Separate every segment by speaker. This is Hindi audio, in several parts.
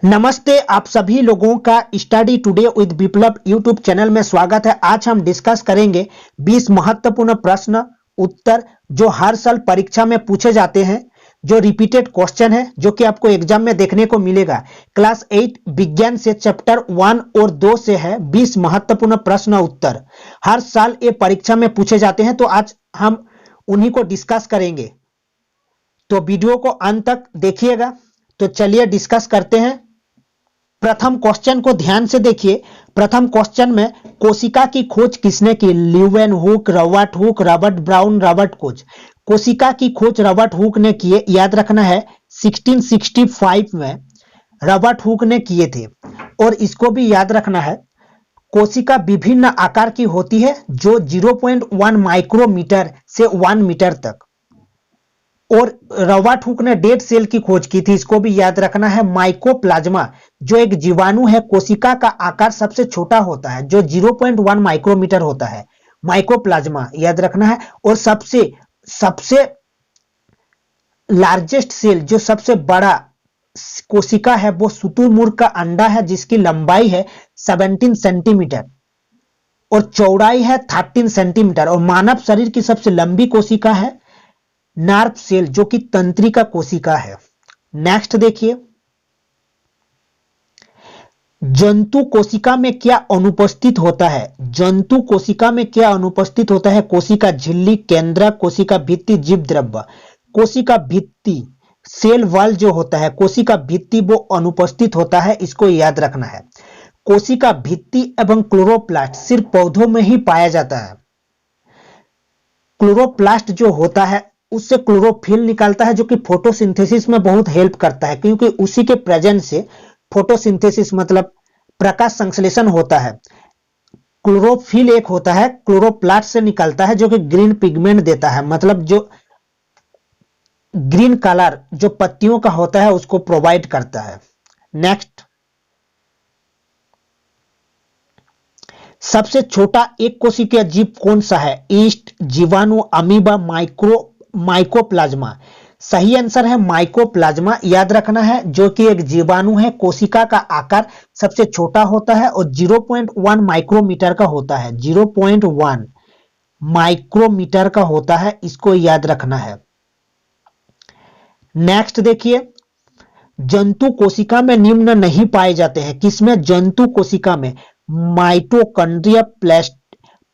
Speaker 1: नमस्ते, आप सभी लोगों का study today with Viplav YouTube channel में स्वागत है। आज हम डिस्कस करेंगे 20 महत्वपूर्ण प्रश्न उत्तर जो हर साल परीक्षा में पूछे जाते हैं, जो रिपीटेड क्वेश्चन है, जो कि आपको एग्जाम में देखने को मिलेगा। क्लास 8 विज्ञान से चैप्टर 1 और 2 से है 20 महत्वपूर्ण प्रश्न उत्तर। हर साल ये परीक्षा में पूछे जाते हैं, तो आज हम उन्हीं को डिस्कस करेंगे, तो वीडियो को अंत तक देखिएगा। तो चलिए डिस्कस करते हैं। प्रथम क्वेश्चन को ध्यान से देखिए। प्रथम क्वेश्चन में कोशिका की खोज किसने की? Leeuwenhoek, Robert Hooke, Robert Brown, Robert Koch. कोशिका की खोज रॉबर्ट हुक ने की है, याद रखना है 1665 में रॉबर्ट हुक ने किए थे। और इसको भी याद रखना है, कोशिका विभिन्न आकार की होती है, जो 0.1 माइक्रोमीटर से 1 मीटर तक। और रॉबर्ट हुक ने डेड सेल की खोज की थी, इसको भी याद रखना है। माइकोप्लाज्मा जो एक जीवाणु है, कोशिका का आकार सबसे छोटा होता है, जो 0.1 माइक्रोमीटर होता है, माइकोप्लाज्मा याद रखना है। और सबसे लार्जेस्ट सेल, जो सबसे बड़ा कोशिका है, वो शुतुरमुर्ग का अंडा है, जिसकी लंबाई है 17 सेंटीमीटर और चौड़ाई है 13 सेंटीमीटर। और मानव शरीर की सबसे लंबी कोशिका है नार्व सेल, जो कि तंत्रिका कोशिका है। नेक्स्ट देखिए, जंतु कोशिका में क्या अनुपस्थित होता है? जंतु कोशिका में क्या अनुपस्थित होता है? कोशिका झिल्ली, केंद्रक, कोशिका भित्ति, जीव द्रव्य। कोशिका भित्ति, सेल वॉल जो होता है, कोशिका भित्ति वो अनुपस्थित होता है, इसको याद रखना है। कोशिका भित्ति एवं क्लोरोप्लास्ट सिर्फ पौधों में ही पाया जाता है। क्लोरोप्लास्ट जो होता है उससे क्लोरोफिल निकालता है, जो कि फोटोसिंथेसिस में बहुत हेल्प करता है, क्योंकि उसी के प्रेजेंस से फोटोसिंथेसिस मतलब प्रकाश संश्लेषण होता है। क्लोरोफिल एक होता है, क्लोरोप्लास्ट से निकलता है, जो कि ग्रीन पिगमेंट देता है, मतलब जो ग्रीन कलर जो पत्तियों का होता है उसको प्रोवाइड करता है। नेक्स्ट, सबसे छोटा एक कोशिकीय जीव कौन सा है? ईस्ट, जीवाणु, अमीबा, माइकोप्लाज्मा। सही आंसर है माइकोप्लाज्मा, याद रखना है, जो कि एक जीवाणु है। कोशिका का आकार सबसे छोटा होता है और 0.1 माइक्रोमीटर का होता है, 0.1 माइक्रोमीटर का होता है, इसको याद रखना है। नेक्स्ट देखिए, जंतु कोशिका में निम्न नहीं पाए जाते हैं। किसमें? जंतु कोशिका में माइटोकॉन्ड्रिया,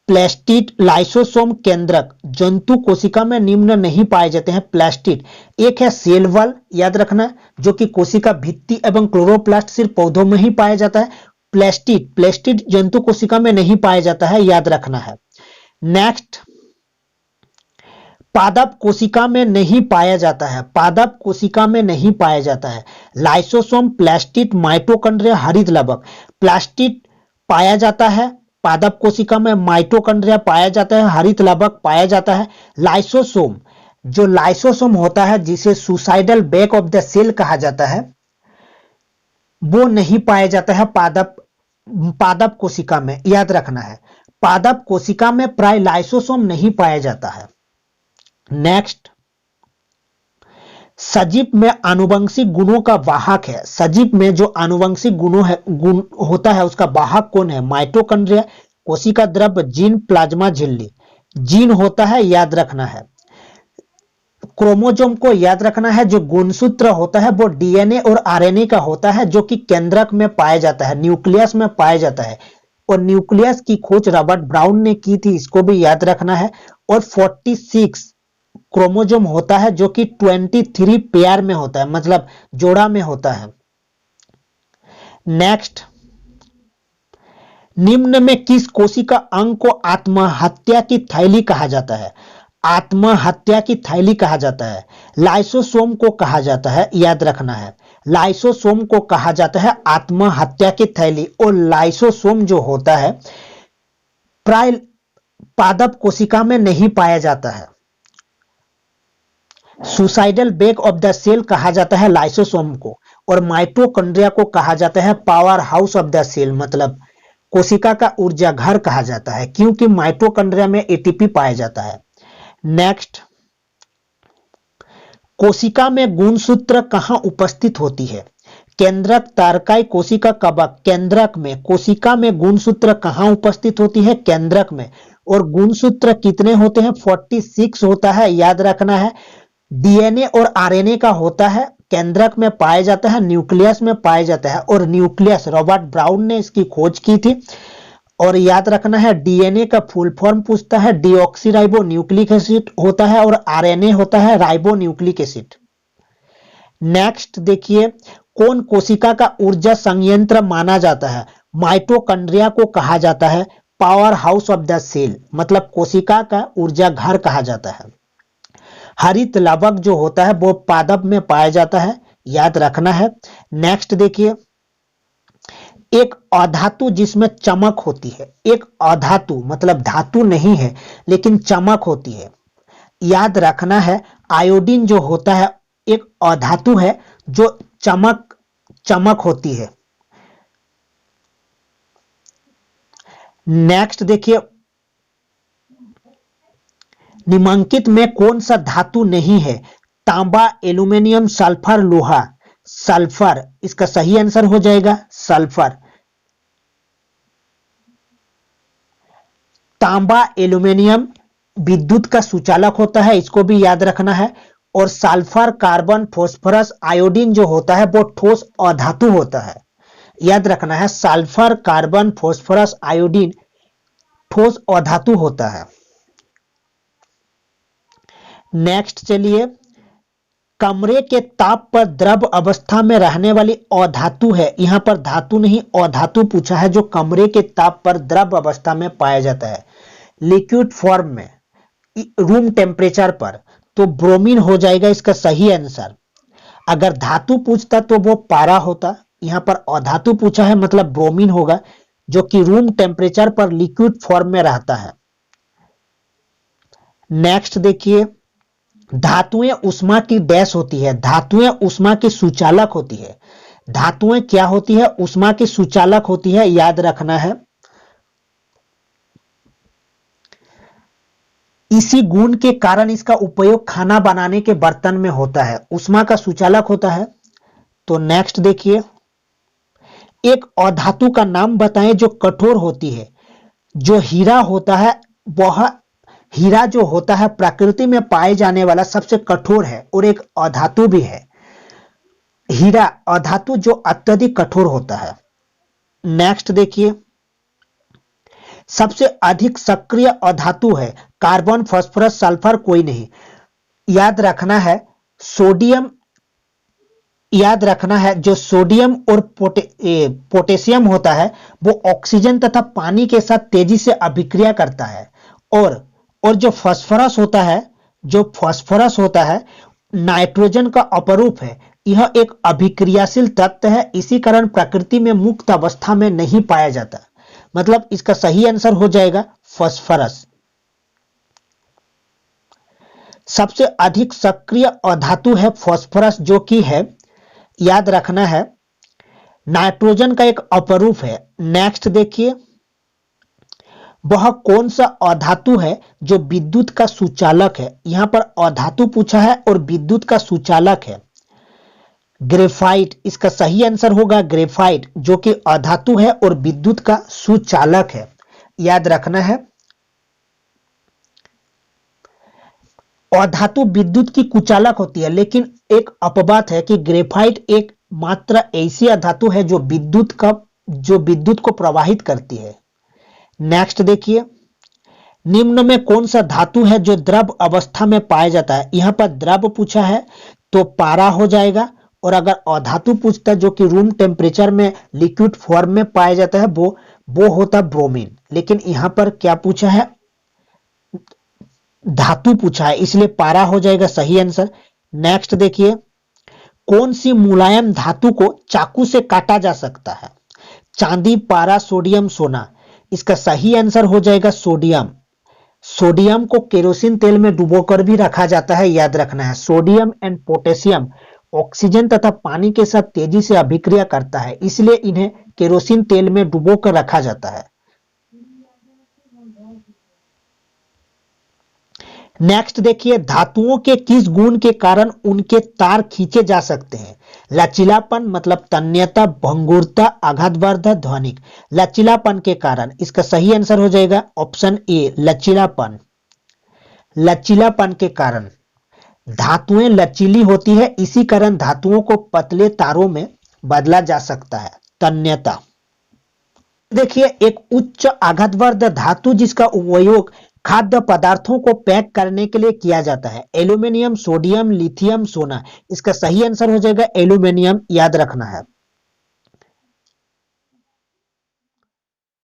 Speaker 1: प्लास्टिड, लाइसोसोम, केंद्रक। जंतु कोशिका में निम्न नहीं पाए जाते हैं। प्लास्टिड एक है, सेल वॉल याद रखना, जो कि कोशिका भित्ति एवं क्लोरोप्लास्ट सिर्फ पौधों में ही पाया जाता है। प्लास्टिड जंतु कोशिका में नहीं पाया जाता है, याद रखना है। नेक्स्ट, पादप कोशिका में नहीं पाया जाता है। पादप कोशिका में नहीं पाया जाता है। लाइसोसोम, प्लास्टिड, माइटोकॉन्ड्रिया, हरित लवक। प्लास्टिड पाया जाता है पादप कोशिका में, माइटोकॉन्ड्रिया पाया जाता है, हरित लवक पाया जाता है। लाइसोसोम, जो लाइसोसोम होता है, जिसे suicidal bag of the cell कहा जाता है, वो नहीं पाया जाता है पादप कोशिका में, याद रखना है। पादप कोशिका में प्राय लाइसोसोम नहीं पाया जाता है। नेक्स्ट, सजीव में आनुवंशिक गुणों का वाहक है। सजीव में जो आनुवंशिक गुण होता है, उसका वाहक कौन है? माइटोकॉन्ड्रिया, कोशिका द्रव्य, जीन, प्लाज्मा झिल्ली। जीन होता है, याद रखना है। क्रोमोसोम को याद रखना है, जो गुणसूत्र होता है वो डीएनए और आरएनए का होता है, जो कि केंद्रक में पाया जाता है, न्यूक्लियस में पाया जाता है। और न्यूक्लियस की खोज रॉबर्ट ब्राउन ने की थी, इसको भी याद रखना है। और 46 क्रोमोसोम होता है, जो कि 23 पेयर में होता है, मतलब जोड़ा में होता है। नेक्स्ट, निम्न में किस कोशिका अंग को आत्महत्या की थैली कहा जाता है? आत्महत्या की थैली कहा जाता है। लाइसोसोम को कहा जाता है, याद रखना है। लाइसोसोम को कहा जाता है आत्महत्या की थैली। और लाइसोसोम जो होता है प्राय पादप कोशिका में नहीं पाया जाता है। Suicidal bag of the cell कहा जाता है लाइसोसोम को। और माइटोकॉन्ड्रिया को कहा जाता है power house of the cell, मतलब कोशिका का ऊर्जा घर कहा जाता है, क्योंकि माइटोकॉन्ड्रिया में एटीपी पाया जाता है। नेक्स्ट, कोशिका में गुणसूत्र कहां उपस्थित होती है? केंद्रक तारकाई कोशिका कवक, केंद्रक में कोशिका में गुणसूत्र कहां उपस्थित होती है? केंद्रक में। और गुणसूत्र कितने होते हैं? 46 होता है, याद रखना है। डीएनए और आरएनए का होता है, केंद्रक में पाया जाता है, न्यूक्लियस में पाया जाता है। और न्यूक्लियस रॉबर्ट ब्राउन ने इसकी खोज की थी। और याद रखना है डीएनए का फुल फॉर्म पूछता है, डीऑक्सीराइबो न्यूक्लिक एसिड होता है और आरएनए होता है राइबो न्यूक्लिक एसिड। नेक्स्ट देखिए, कौन कोशिका का ऊर्जा संयंत्र माना जाता है? माइटोकॉन्ड्रिया को कहा जाता है power house of the cell, मतलब कोशिका का ऊर्जा घर कहा जाता है। हरित लवक जो होता है वो पादप में पाया जाता है, याद रखना है। नेक्स्ट देखिए, एक अधातु जिसमें चमक होती है, एक अधातु मतलब धातु नहीं है लेकिन चमक होती है, याद रखना है। आयोडीन जो होता है एक अधातु है जो चमक होती है। नेक्स्ट देखिए, निम्नलिखित में कौन सा धातु नहीं है? तांबा, एल्यूमिनियम, सल्फर, लोहा। सल्फर इसका सही आंसर हो जाएगा, सल्फर। तांबा, एल्यूमिनियम विद्युत का सुचालक होता है, इसको भी याद रखना है। और सल्फर, कार्बन, फास्फोरस, आयोडीन जो होता है वो ठोस अधातु होता है, याद रखना है। सल्फर, कार्बन, फास्फोरस, आयोडीन ठोस अधातु होता है। नेक्स्ट चलिए, कमरे के ताप पर द्रव अवस्था में रहने वाली अधातु है, यहां पर धातु नहीं अधातु पूछा है, जो कमरे के ताप पर द्रव अवस्था में पाया जाता है लिक्विड फॉर्म में रूम टेम्परेचर पर, तो ब्रोमीन हो जाएगा इसका सही आंसर। अगर धातु पूछता तो वो पारा होता, यहां पर अधातु पूछा है मतलब ब्रोमीन होगा, जो कि रूम टेम्परेचर पर लिक्विड फॉर्म में रहता है। नेक्स्ट देखिए, धातुएं उष्मा की डैश होती है, धातुएं उष्मा की सुचालक होती है। धातुएं क्या होती है? उष्मा की सुचालक होती है, याद रखना है। इसी गुण के कारण इसका उपयोग खाना बनाने के बर्तन में होता है, उष्मा का सुचालक होता है। तो नेक्स्ट देखिए, एक अधातु का नाम बताएं जो कठोर होती है। जो हीरा होता है, वह हीरा जो होता है प्रकृति में पाए जाने वाला सबसे कठोर है और एक अधातु भी है। हीरा अधातु जो अत्यधिक कठोर होता है। नेक्स्ट देखिए, सबसे अधिक सक्रिय अधातु है कार्बन, फास्फोरस, सल्फर, कोई नहीं। याद रखना है सोडियम, याद रखना है जो सोडियम और पोटेशियम होता है वो ऑक्सीजन तथा पानी के साथ तेजी से अभिक्रिया करता है। और जो फास्फोरस होता है नाइट्रोजन का अपरूप है, यह एक अभिक्रियाशील तत्व है, इसी कारण प्रकृति में मुक्त अवस्था में नहीं पाया जाता, मतलब इसका सही आंसर हो जाएगा फास्फोरस। सबसे अधिक सक्रिय अधातु है फास्फोरस, जो कि है, याद रखना है, नाइट्रोजन का एक अपरूप है। नेक्स्ट देखिए, वह कौन सा अधातु है जो विद्युत का सुचालक है? यहां पर अधातु पूछा है और विद्युत का सुचालक है। ग्रेफाइट इसका सही आंसर होगा, ग्रेफाइट, जो कि अधातु है और विद्युत का सुचालक है, याद रखना है। अधातु विद्युत की कुचालक होती है, लेकिन एक अपवाद है कि ग्रेफाइट एक मात्र ऐसी अधातु है जो विद्युत को प्रवाहित करती है। नेक्स्ट देखिए, निम्न में कौन सा धातु है जो द्रव अवस्था में पाया जाता है? यहां पर द्रव पूछा है तो पारा हो जाएगा, और अगर अधातु पूछता है जो कि रूम टेम्परेचर में लिक्विड फॉर्म में पाया जाता है वो होता ब्रोमीन। लेकिन यहां पर क्या पूछा है? धातु पूछा है, इसलिए पारा हो जाएगा सही आंसर। नेक्स्ट देखिए, कौन सी मुलायम धातु को चाकू से काटा जा सकता है? चांदी, पारा, सोडियम, सोना। इसका सही आंसर हो जाएगा सोडियम। सोडियम को केरोसिन तेल में डुबोकर भी रखा जाता है, याद रखना है। सोडियम एंड पोटेशियम ऑक्सीजन तथा पानी के साथ तेजी से अभिक्रिया करता है, इसलिए इन्हें केरोसिन तेल में डुबोकर रखा जाता है। नेक्स्ट देखिए, धातुओं के किस गुण के कारण उनके तार खींचे जा सकते हैं? लचीलापन मतलब तन्यता, भंगुरता, आघातवर्धक, ध्वनिक। लचीलापन के कारण, इसका सही आंसर हो जाएगा ऑप्शन ए लचीलापन। लचीलापन के कारण धातुएं लचीली होती है, इसी कारण धातुओं को पतले तारों में बदला जा सकता है। तन्यता। देखिए, एक उच्च आघातवर्धक धातु जिसका उपयोग खाद्य पदार्थों को पैक करने के लिए किया जाता है। एल्यूमिनियम, सोडियम, लिथियम, सोना। इसका सही आंसर हो जाएगा एल्यूमिनियम, याद रखना है।